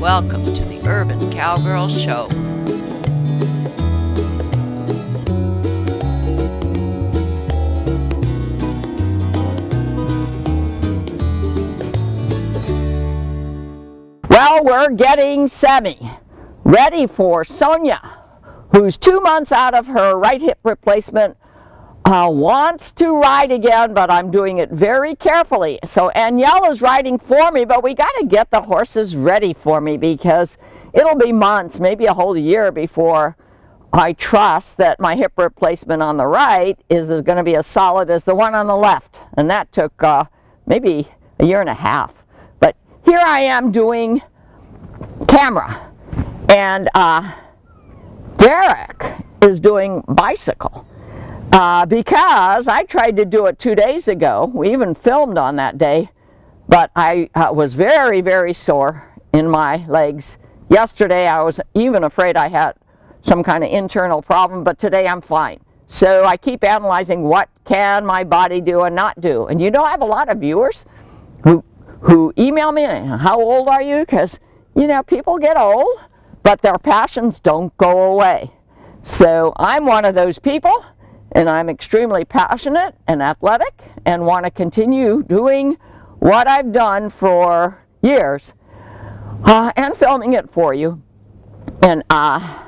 Welcome to the Urban Cowgirl Show. Well, we're getting Semi ready for Sonya, who's 2 months out of her right hip replacement, wants to ride again, but I'm doing it very carefully. So Anyel is riding for me, but we got to get the horses ready for me because it'll be months, maybe a whole year before I trust that my hip replacement on the right is going to be as solid as the one on the left. And that took maybe a year and a half. But here I am doing camera, and Derek is doing bicycle. Because I tried to do it 2 days ago. We even filmed on that day, but I was very, very sore in my legs. Yesterday I was even afraid I had some kind of internal problem, but today I'm fine. So I keep analyzing what can my body do and not do. And you know, I have a lot of viewers who email me, how old are you? Because, you know, people get old, but their passions don't go away. So I'm one of those people. And I'm extremely passionate and athletic and want to continue doing what I've done for years and filming it for you. And I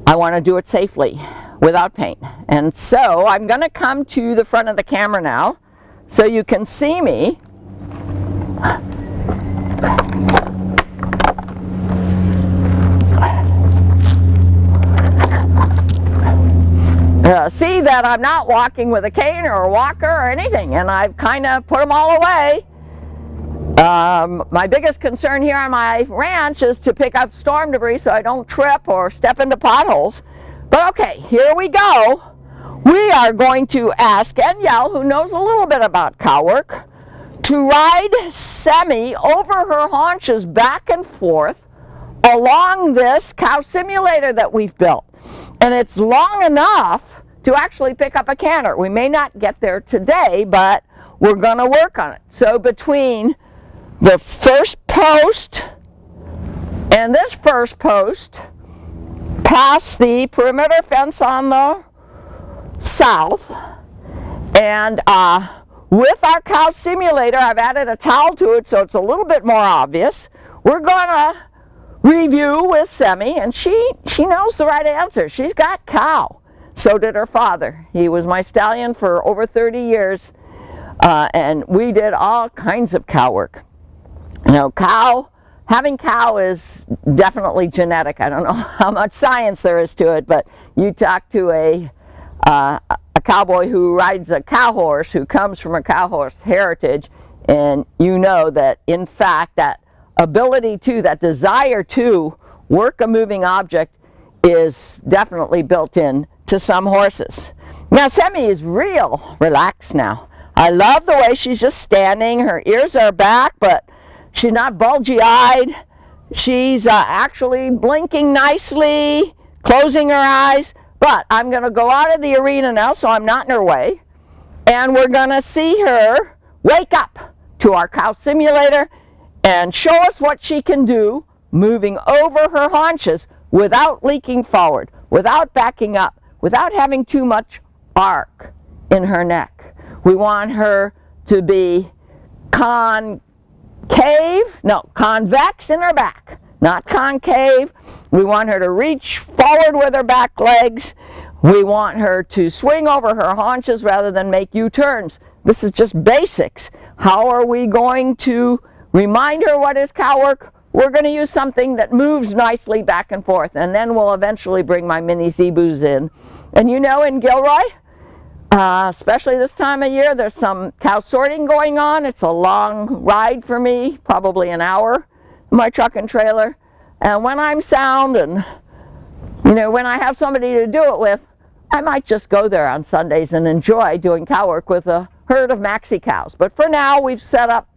want to do it safely without pain. And so I'm going to come to the front of the camera now so you can see me. See that I'm not walking with a cane or a walker or anything, and I've kind of put them all away. My biggest concern here on my ranch is to pick up storm debris so I don't trip or step into potholes. But okay, here we go. We are going to ask Anyel, who knows a little bit about cow work, to ride Semi over her haunches back and forth along this cow simulator that we've built. And it's long enough to actually pick up a canter. We may not get there today, but we're going to work on it. So between the first post and this first post, past the perimeter fence on the south, and with our cow simulator, I've added a towel to it so it's a little bit more obvious. We're going to review with Semi, and she knows the right answer. She's got cow. So did her father. He was my stallion for over 30 years, and we did all kinds of cow work. You know, having cow is definitely genetic. I don't know how much science there is to it, but you talk to a cowboy who rides a cow horse, who comes from a cow horse heritage, and you know that, in fact, that ability to, that desire to work a moving object is definitely built in to some horses. Now Semi is real relaxed now. I love the way she's just standing. Her ears are back, but she's not bulgy eyed. She's actually blinking nicely, closing her eyes. But I'm going to go out of the arena now so I'm not in her way, and we're going to see her wake up to our cow simulator and show us what she can do moving over her haunches without leaking forward, without backing up, without having too much arc in her neck. We want her to be convex in her back, not concave. We want her to reach forward with her back legs. We want her to swing over her haunches rather than make U-turns. This is just basics. How are we going to remind her what is cow work? We're going to use something that moves nicely back and forth, and then we'll eventually bring my mini zebus in. And you know, in Gilroy, especially this time of year, there's some cow sorting going on. It's a long ride for me, probably an hour in my truck and trailer. And when I'm sound and, you know, when I have somebody to do it with, I might just go there on Sundays and enjoy doing cow work with a herd of maxi cows. But for now, we've set up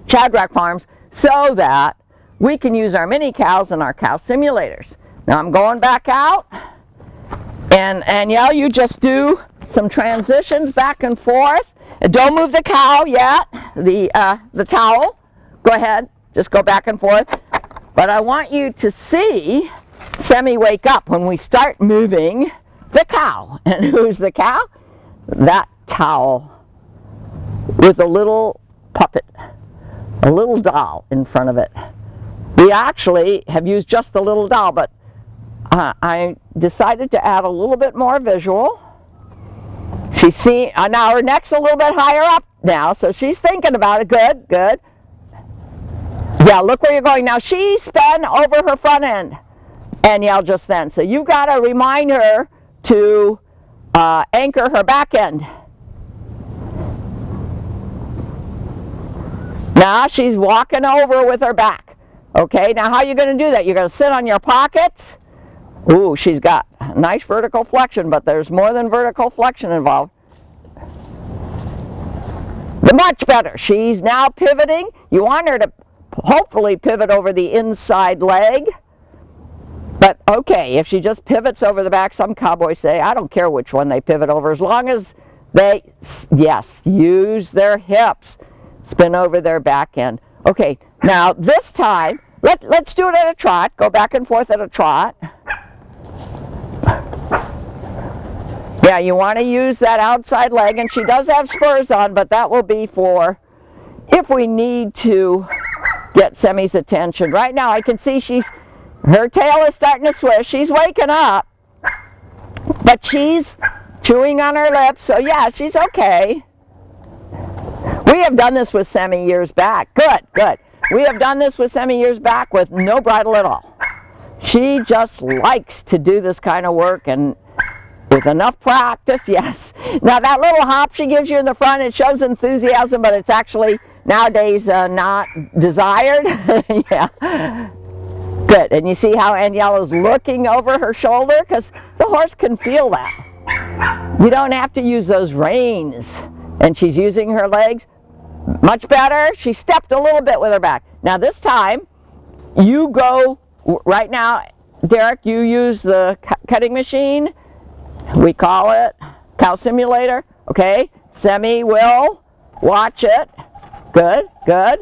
Shadrack Farms so that we can use our mini cows and our cow simulators. Now I'm going back out, and Anyel, you just do some transitions back and forth. Don't move the cow yet, the towel. Go ahead, just go back and forth. but I want you to see Semi wake up when we start moving the cow. And who's the cow? That towel with a little puppet, a little doll in front of it. We actually have used just the little doll, but I decided to add a little bit more visual. She's seeing, now her neck's a little bit higher up now, so she's thinking about it. Good, good. Yeah, look where you're going. Now she spun over her front end, Anyel, just then. So you've got to remind her to anchor her back end. Now she's walking over with her back. Okay, now how are you going to do that? You're going to sit on your pockets. Ooh, she's got a nice vertical flexion, but there's more than vertical flexion involved. Much better. She's now pivoting. You want her to hopefully pivot over the inside leg. But okay, if she just pivots over the back, some cowboys say, I don't care which one they pivot over, as long as they, yes, use their hips, spin over their back end. Okay, now this time, let's do it at a trot. Go back and forth at a trot. Yeah, you want to use that outside leg, and she does have spurs on, but that will be for if we need to get Semi's attention. Right now I can see her tail is starting to swish. She's waking up, but she's chewing on her lips, so yeah, she's okay. We have done this with Semi years back. Good, good. We have done this with Semi years back with no bridle at all. She just likes to do this kind of work, and with enough practice, yes. Now that little hop she gives you in the front, it shows enthusiasm, but it's actually nowadays not desired. Yeah. Good. And you see how Anyel is looking over her shoulder? Because the horse can feel that. You don't have to use those reins. And she's using her legs. Much better. She stepped a little bit with her back. Now this time, you go, right now, Derek, you use the cutting machine. We call it cow simulator. Okay. Semi will watch it. Good, good.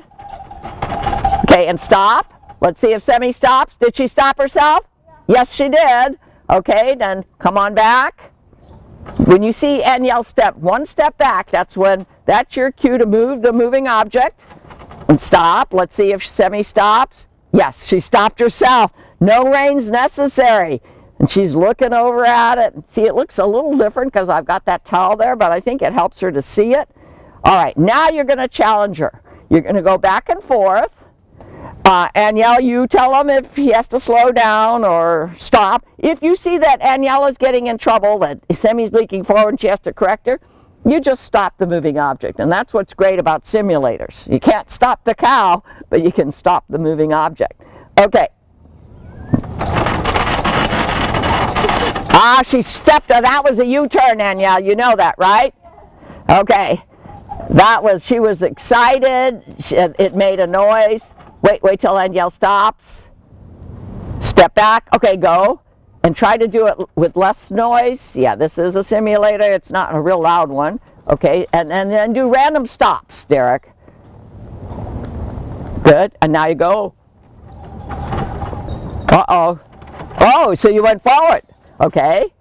Okay, and stop. Let's see if Semi stops. Did she stop herself? Yeah. Yes, she did. Okay, then come on back. When you see Anyel step one step back, that's your cue to move the moving object. And stop. Let's see if Semi stops. Yes, she stopped herself. No reins necessary. And she's looking over at it. See, it looks a little different because I've got that towel there, but I think it helps her to see it. All right, now you're going to challenge her. You're going to go back and forth. Anyel, you tell him if he has to slow down or stop. If you see that Anyel is getting in trouble, that Semi's leaking forward and she has to correct her, you just stop the moving object. And that's what's great about simulators. You can't stop the cow, but you can stop the moving object. Okay. She stepped, that was a U-turn, Anyel. You know that, right? Okay. She was excited. It made a noise. Wait till Anyel stops. Step back. Okay, go. And try to do it with less noise. Yeah, this is a simulator. It's not a real loud one. Okay, and then do random stops, Derek. Good. And now you go. Uh-oh. Oh, so you went forward. Okay.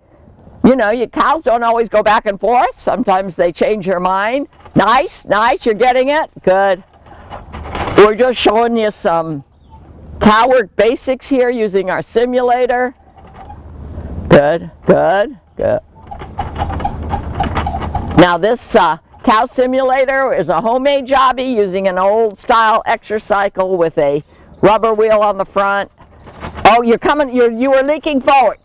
You know, cows don't always go back and forth. Sometimes they change their mind. Nice, nice. You're getting it. Good. We're just showing you some cow work basics here using our simulator. Good, good, good. Now this cow simulator is a homemade jobby using an old style exercycle with a rubber wheel on the front. Oh, you were leaking forward.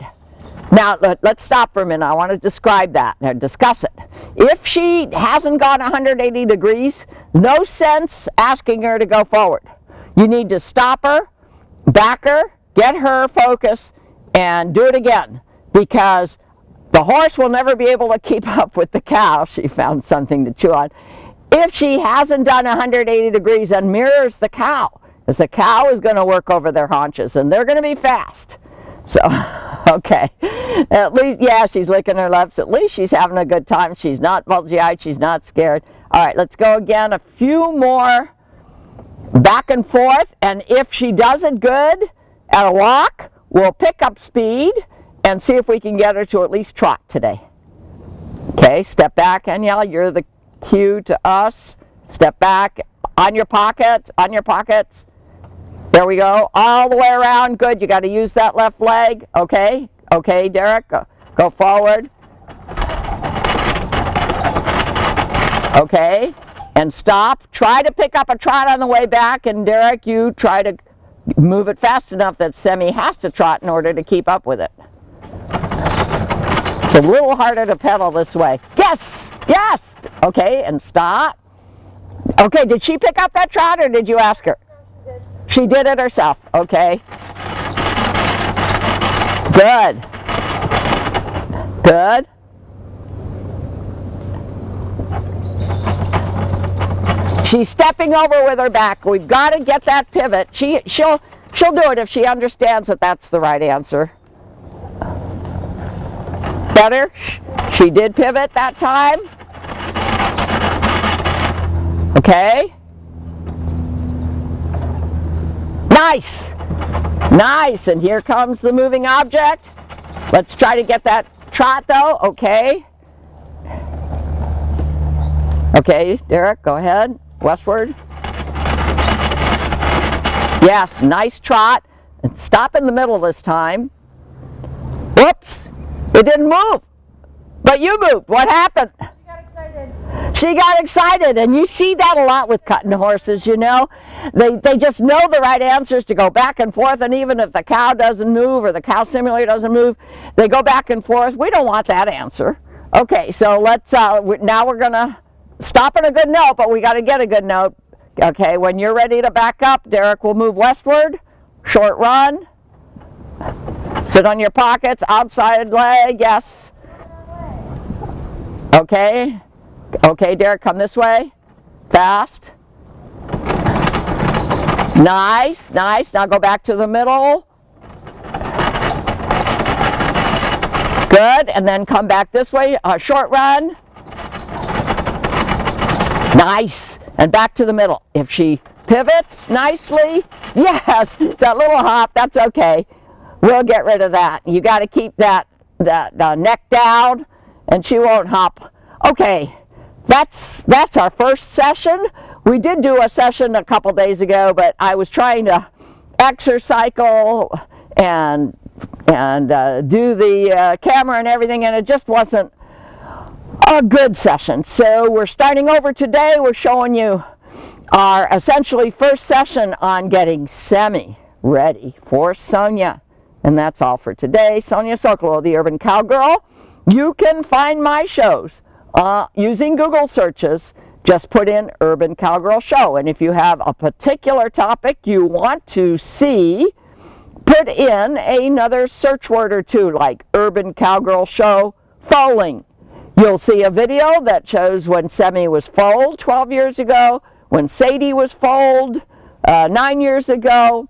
Now let's stop for a minute. I want to describe that and discuss it. If she hasn't gone 180 degrees, no sense asking her to go forward. You need to stop her, back her, get her focus, and do it again, because the horse will never be able to keep up with the cow. She found something to chew on. If she hasn't done 180 degrees and mirrors the cow, because the cow is going to work over their haunches and they're going to be fast. So, okay, at least, yeah, she's licking her lips. At least she's having a good time. She's not bulgy-eyed. She's not scared. All right, let's go again. A few more back and forth, and if she does it good at a walk, we'll pick up speed and see if we can get her to at least trot today. Okay, step back, Anyel, you're the cue to us. Step back, on your pockets, on your pockets. There we go, all the way around, good, you gotta use that left leg, okay? Okay, Derek, go forward. Okay, and stop. Try to pick up a trot on the way back, and Derek, you try to move it fast enough that Semi has to trot in order to keep up with it. It's a little harder to pedal this way. Yes, yes. Okay, and stop. Okay, did she pick up that trot or did you ask her? She did it herself, okay. Good. Good. She's stepping over with her back. We've got to get that pivot. She'll do it if she understands that that's the right answer. Better? She did pivot that time. Okay. Nice. Nice. And here comes the moving object. Let's try to get that trot though. Okay. Okay, Derek, go ahead. Westward. Yes, nice trot. And stop in the middle this time. Whoops, it didn't move. But you moved. What happened? She got excited. She got excited, and you see that a lot with cutting horses, you know. They just know the right answers to go back and forth, and even if the cow doesn't move or the cow simulator doesn't move, they go back and forth. We don't want that answer. Okay, so let's, now we're gonna stop at a good note, but we got to get a good note. Okay, when you're ready to back up, Derek will move westward, short run, sit on your pockets, outside leg, yes. Okay, okay, Derek, come this way, fast. Nice, nice, now go back to the middle. Good, and then come back this way, short run. Nice, and back to the middle. If she pivots nicely, yes, that little hop, that's okay. We'll get rid of that. You got to keep that neck down, and she won't hop. Okay, that's our first session. We did do a session a couple days ago, but I was trying to exercycle and do the camera and everything, and it just wasn't a good session. So we're starting over today. We're showing you our essentially first session on getting Semi ready for Sonya. And that's all for today. Sonya Sokolow, the Urban Cowgirl. You can find my shows using Google searches. Just put in Urban Cowgirl Show. And if you have a particular topic you want to see, put in another search word or two, like Urban Cowgirl Show foaling. You'll see a video that shows when Semi was foaled 12 years ago, when Sadie was foaled 9 years ago.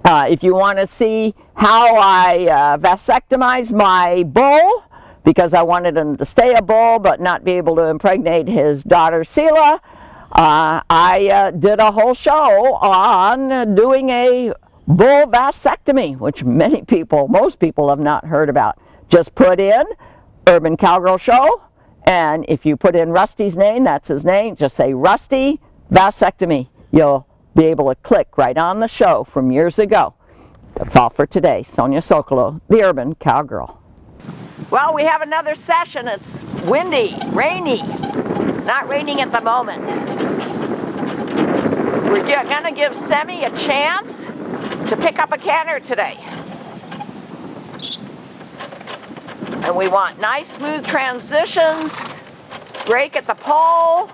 If you want to see how I vasectomized my bull, because I wanted him to stay a bull but not be able to impregnate his daughter Sela, I did a whole show on doing a bull vasectomy, which most people have not heard about. Just put in Urban Cowgirl Show, and if you put in Rusty's name, that's his name, just say Rusty Vasectomy. You'll be able to click right on the show from years ago. That's all for today. Sonya Sokolow, the Urban Cowgirl. Well, we have another session. It's windy, rainy. Not raining at the moment. We're going to give Semi a chance to pick up a canter today. And we want nice smooth transitions, break at the pole.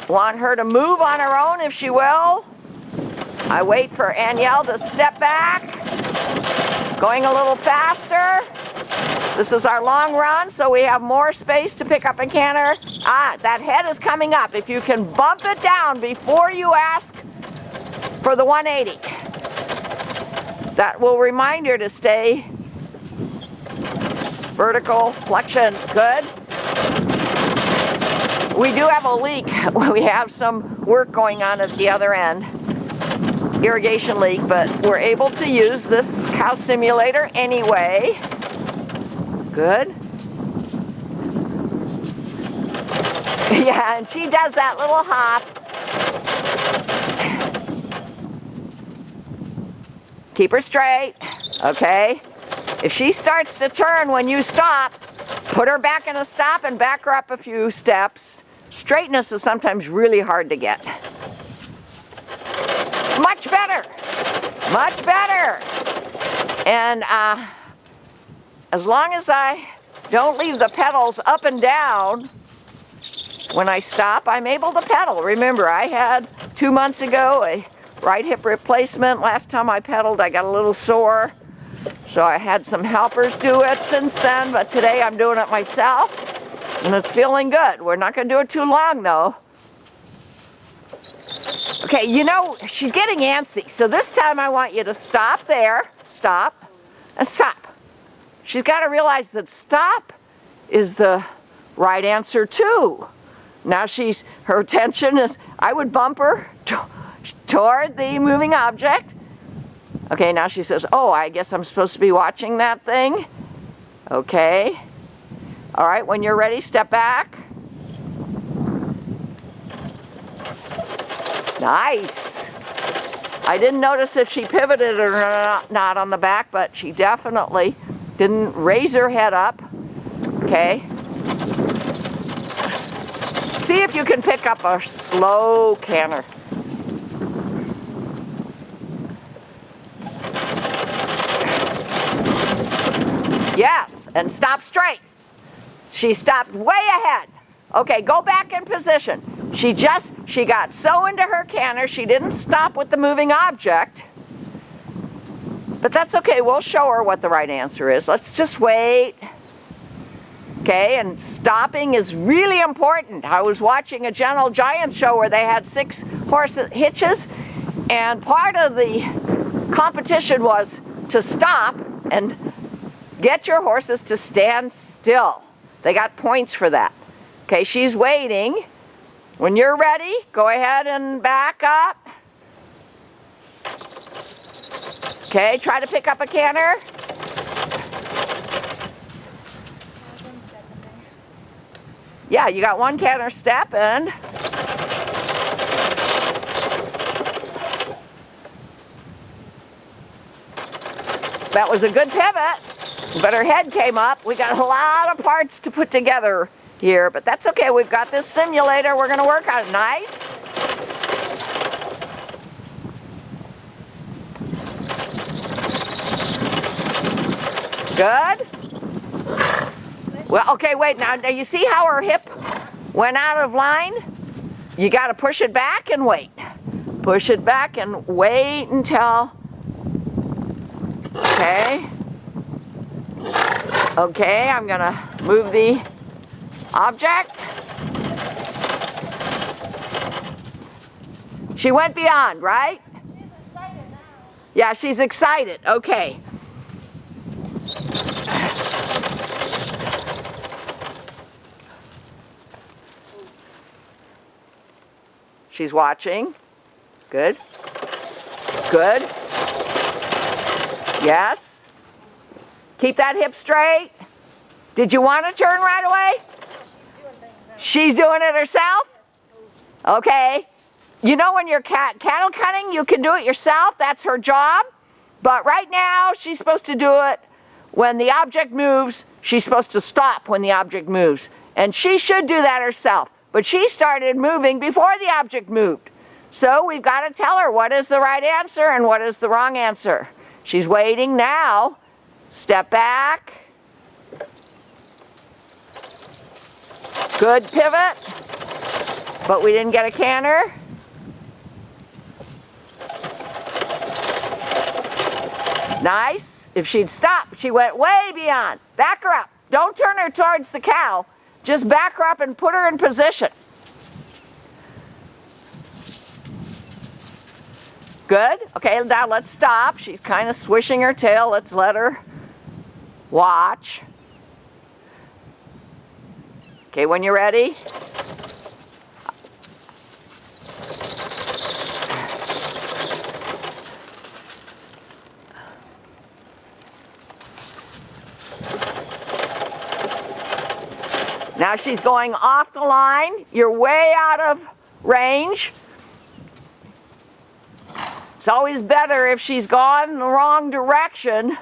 Want her to move on her own if she will. I wait for Anyel to step back, going a little faster. This is our long run, so we have more space to pick up a canter. That head is coming up. If you can bump it down before you ask for the 180, that will remind her to stay vertical flexion. Good. We do have a leak. We have some work going on at the other end. Irrigation leak, but we're able to use this cow simulator anyway. Good. Yeah, and she does that little hop. Keep her straight, okay? If she starts to turn when you stop, put her back in a stop and back her up a few steps. Straightness is sometimes really hard to get. Much better, much better. And as long as I don't leave the pedals up and down when I stop, I'm able to pedal. Remember, I had 2 months ago a right hip replacement. Last time I pedaled, I got a little sore. So I had some helpers do it since then, but today I'm doing it myself, and it's feeling good. We're not going to do it too long, though. Okay, you know, she's getting antsy, so this time I want you to stop there, stop, and stop. She's got to realize that stop is the right answer, too. Now her attention is, I would bump her toward the moving object. Okay, now she says, oh, I guess I'm supposed to be watching that thing. Okay. All right, when you're ready, step back. Nice. I didn't notice if she pivoted or not on the back, but she definitely didn't raise her head up. Okay. See if you can pick up a slow canter. Yes, and stop straight. She stopped way ahead. Okay, go back in position. She got so into her canter, she didn't stop with the moving object. But that's okay, we'll show her what the right answer is. Let's just wait. Okay, and stopping is really important. I was watching a Gentle Giant show where they had 6 horse hitches, and part of the competition was to stop and get your horses to stand still. They got points for that. Okay, she's waiting. When you're ready, go ahead and back up. Okay, try to pick up a canter. Yeah, you got 1 canter step, and that was a good pivot, but her head came up. We got a lot of parts to put together here, but that's okay. We've got this simulator. We're going to work on it. Nice. Good. Well, okay, wait. Now you see how her hip went out of line? You got to push it back and wait. Push it back and wait until... Okay. Okay, I'm going to move the object. She went beyond, right? She's excited now. Yeah, she's excited. Okay. She's watching. Good. Good. Yes. Keep that hip straight. Did you want to turn right away? She's doing it herself? Okay. You know when you're cattle cutting, you can do it yourself. That's her job. But right now, she's supposed to do it when the object moves. She's supposed to stop when the object moves. And she should do that herself. But she started moving before the object moved. So we've got to tell her what is the right answer and what is the wrong answer. She's waiting now. Step back. Good pivot. But we didn't get a canter. Nice. If she'd stopped, she went way beyond. Back her up. Don't turn her towards the cow. Just back her up and put her in position. Good. Okay, now let's stop. She's kind of swishing her tail. Let's let her watch. Okay, when you're ready, Now she's going off the line. You're way out of range. It's always better if she's gone the wrong direction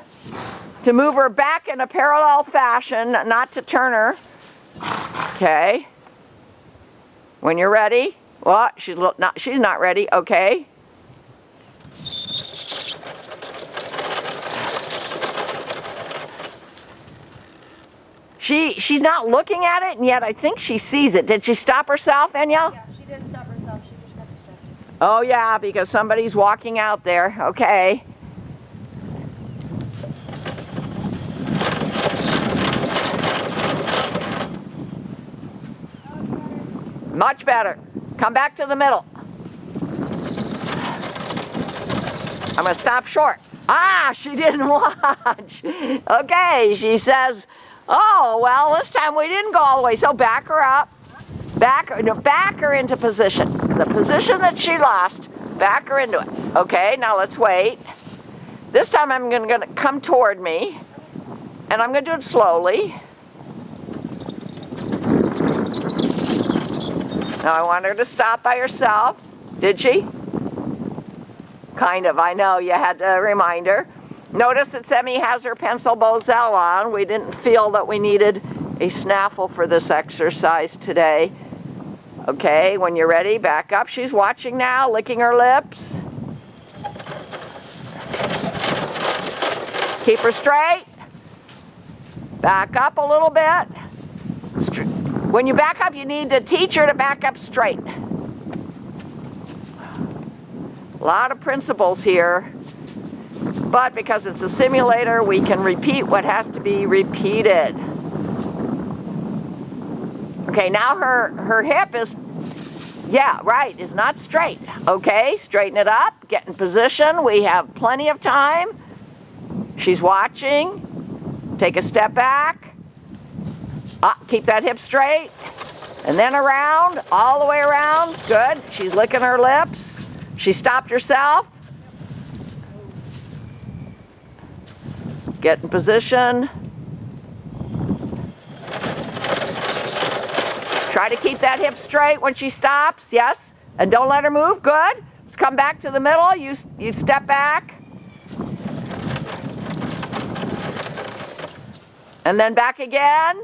to move her back in a parallel fashion, not to turn her. Okay. When you're ready. Well, she's not ready. Okay. She's not looking at it, and yet I think she sees it. Did she stop herself, Anyel? Yeah, she did stop herself. She just got distracted. Oh, yeah, because somebody's walking out there. Okay. Much better. Come back to the middle. I'm going to stop short. Ah, she didn't watch. Okay, she says, oh, well, this time we didn't go all the way. So back her up. Back her into position. The position that she lost, back her into it. Okay, now let's wait. This time I'm going to come toward me, and I'm going to do it slowly. Now I want her to stop by herself. Did she? Kind of, I know, you had to remind her. Notice that Semi has her pencil bozell on. We didn't feel that we needed a snaffle for this exercise today. Okay, when you're ready, back up. She's watching now, licking her lips. Keep her straight. Back up a little bit. When you back up, you need to teach her to back up straight. A lot of principles here, but because it's a simulator, we can repeat what has to be repeated. Okay, now her hip is, yeah, right, is not straight. Okay, straighten it up, get in position. We have plenty of time. She's watching. Take a step back. Keep that hip straight. And then around, all the way around. Good. She's licking her lips. She stopped herself. Get in position. Try to keep that hip straight when she stops. Yes. And don't let her move. Good. Let's come back to the middle. You step back. And then back again.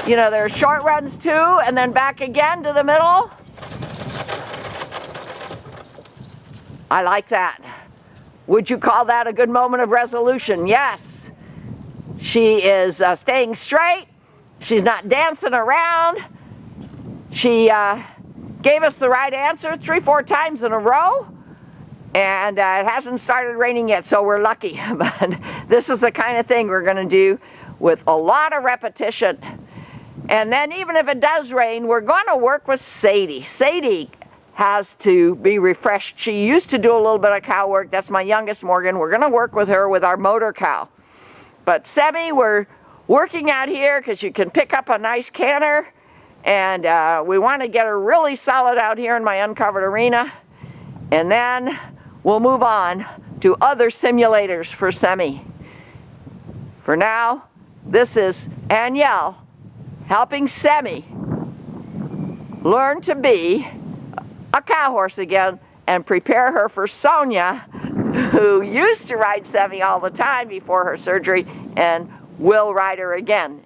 You know, there are short runs too, and then back again to the middle. I like that. Would you call that a good moment of resolution? Yes. She is staying straight. She's not dancing around. She gave us the right answer 3-4 times in a row. And it hasn't started raining yet, so we're lucky. But this is the kind of thing we're going to do with a lot of repetition. And then even if it does rain, we're going to work with Sadie. Sadie has to be refreshed. She used to do a little bit of cow work. That's my youngest, Morgan. We're going to work with her with our motor cow. But Semi, we're working out here because you can pick up a nice canter. And we want to get her really solid out here in my uncovered arena. And then we'll move on to other simulators for Semi. For now, this is Anyel helping Semi learn to be a cow horse again and prepare her for Sonya, who used to ride Semi all the time before her surgery and will ride her again,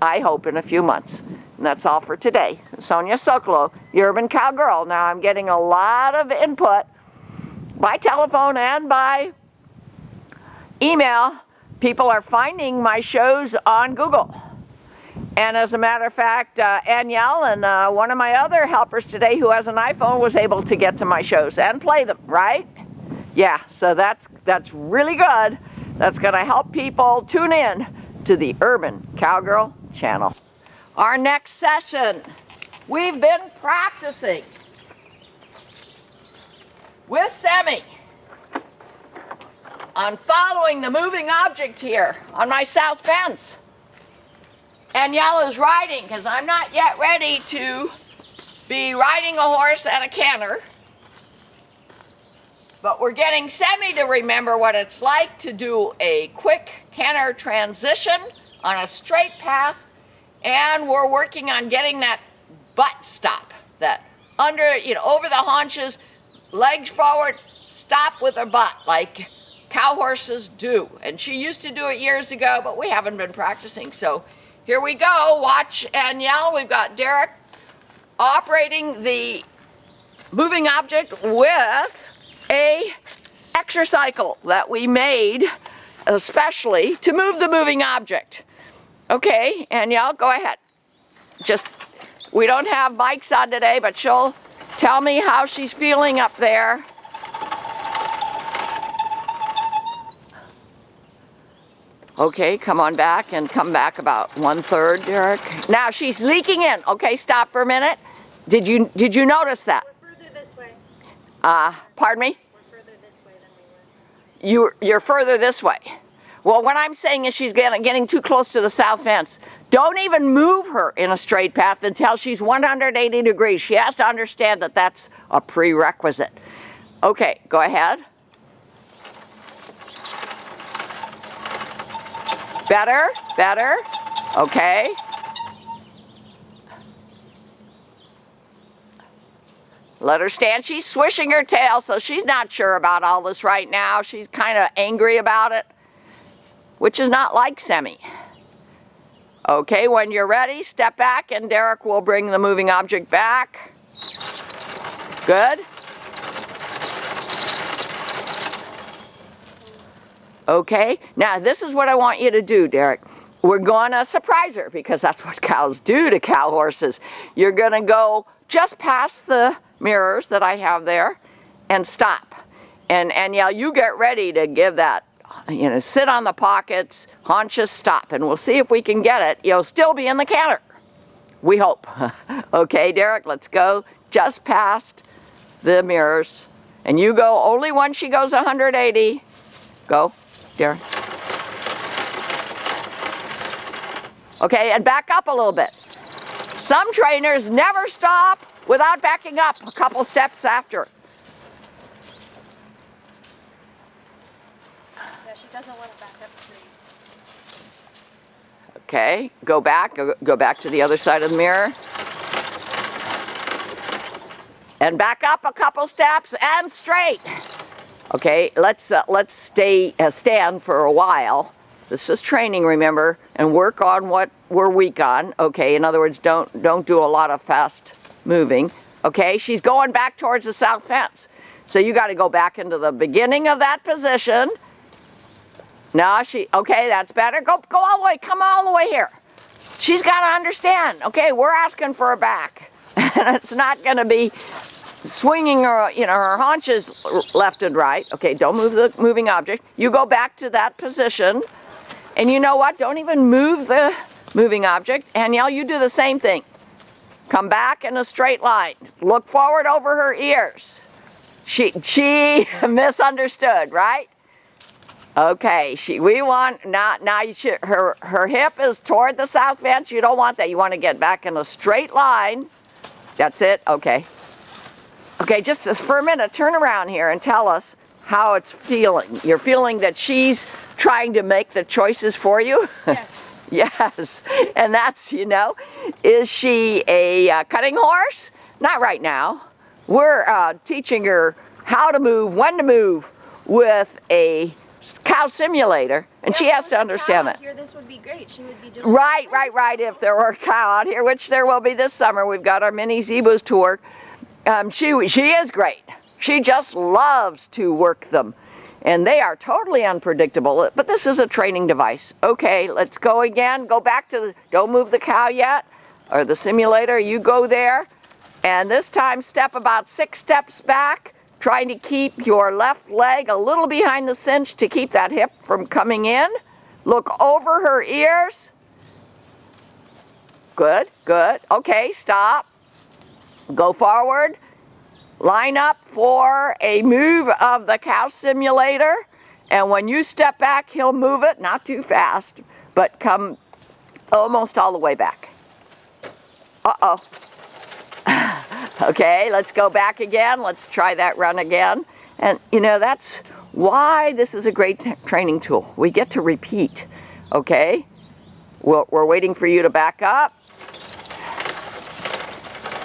I hope, in a few months. And that's all for today. Sonya Sokolow, the Urban Cowgirl. Now I'm getting a lot of input by telephone and by email. People are finding my shows on Google. And as a matter of fact, Anyel and one of my other helpers today who has an iPhone was able to get to my shows and play them, right? Yeah, so that's really good. That's going to help people tune in to the Urban Cowgirl channel. Our next session, we've been practicing with Semi on following the moving object here on my south fence. Anyel is riding because I'm not yet ready to be riding a horse at a canter. But we're getting Semi to remember what it's like to do a quick canter transition on a straight path And we're working on getting that butt stop, that under, over the haunches, legs forward, stop with her butt, like cow horses do. And she used to do it years ago, but we haven't been practicing. So here we go. Watch Anyel. We've got Derek operating the moving object with a exercycle that we made especially to move the moving object. Okay, Anyel, go ahead. We don't have mics on today, but she'll tell me how she's feeling up there. Okay, come on back and come back about 1/3, Derek. Now she's leaking in. Okay, stop for a minute. Did you notice that? We're further this way. Pardon me? We're further this way than we were. You're further this way. Well, what I'm saying is she's getting too close to the south fence. Don't even move her in a straight path until she's 180 degrees. She has to understand that that's a prerequisite. Okay, go ahead. Better. Okay. Let her stand. She's swishing her tail, so she's not sure about all this right now. She's kind of angry about it, which is not like Semi. Okay, when you're ready, step back and Derek will bring the moving object back. Good. Okay, now this is what I want you to do, Derek. We're going to surprise her because that's what cows do to cow horses. You're going to go just past the mirrors that I have there and stop. And yeah, you get ready to give that, sit on the pockets, haunches, stop, and we'll see if we can get it. You'll still be in the canter. We hope. Okay, Derek, let's go just past the mirrors. And you go only when she goes 180. Go, Derek. Okay, and back up a little bit. Some trainers never stop without backing up a couple steps after. Yeah, she doesn't want to back up straight. Okay, go back to the other side of the mirror. And back up a couple steps and straight. Okay, let's stand for a while. This is training, remember, and work on what we're weak on. Okay, in other words, don't do a lot of fast moving. Okay, she's going back towards the south fence. So you got to go back into the beginning of that position. Now okay, that's better. Go all the way, come all the way here. She's got to understand, okay, we're asking for her back. And it's not going to be swinging her, her haunches left and right. Okay, don't move the moving object. You go back to that position. And you know what? Don't even move the moving object. Anyel, you do the same thing. Come back in a straight line. Look forward over her ears. She misunderstood, right? Okay, her hip is toward the south fence. You don't want that. You want to get back in a straight line. That's it? Okay. Okay, just for a minute, turn around here and tell us how it's feeling. You're feeling that she's trying to make the choices for you? Yes. Yes. And that's, is she a cutting horse? Not right now. We're teaching her how to move, when to move with a cow simulator, and she has to understand it. Here, this would be great. She would be doing Right. If there were a cow out here, which there will be this summer, we've got our mini Zebus tour. She is great. She just loves to work them. And they are totally unpredictable, but this is a training device. Okay, let's go again. Go back to don't move the cow yet, or the simulator. You go there, and this time step about 6 steps back, trying to keep your left leg a little behind the cinch to keep that hip from coming in. Look over her ears. Good. Okay, stop. Go forward. Line up for a move of the cow simulator, and when you step back, he'll move it, not too fast, but come almost all the way back. Uh-oh. Okay, let's go back again. Let's try that run again. And, that's why this is a great training tool. We get to repeat, okay? We're waiting for you to back up.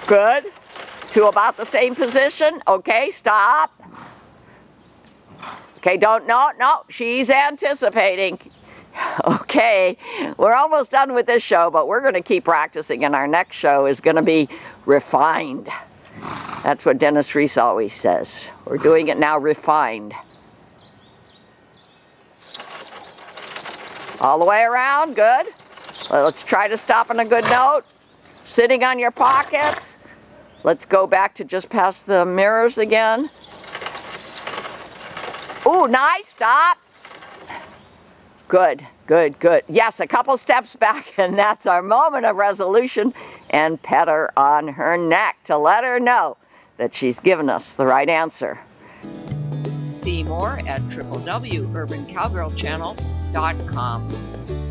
Good. To about the same position. Okay, stop. Okay, no, she's anticipating. Okay, we're almost done with this show, but we're going to keep practicing, and our next show is going to be refined. That's what Dennis Reese always says. We're doing it now refined. All the way around, good. Let's try to stop on a good note. Sitting on your pockets. Let's go back to just past the mirrors again. Ooh, nice, stop. Good, good, good. Yes, a couple steps back, and that's our moment of resolution. And pet her on her neck to let her know that she's given us the right answer. See more at www.urbancowgirlchannel.com.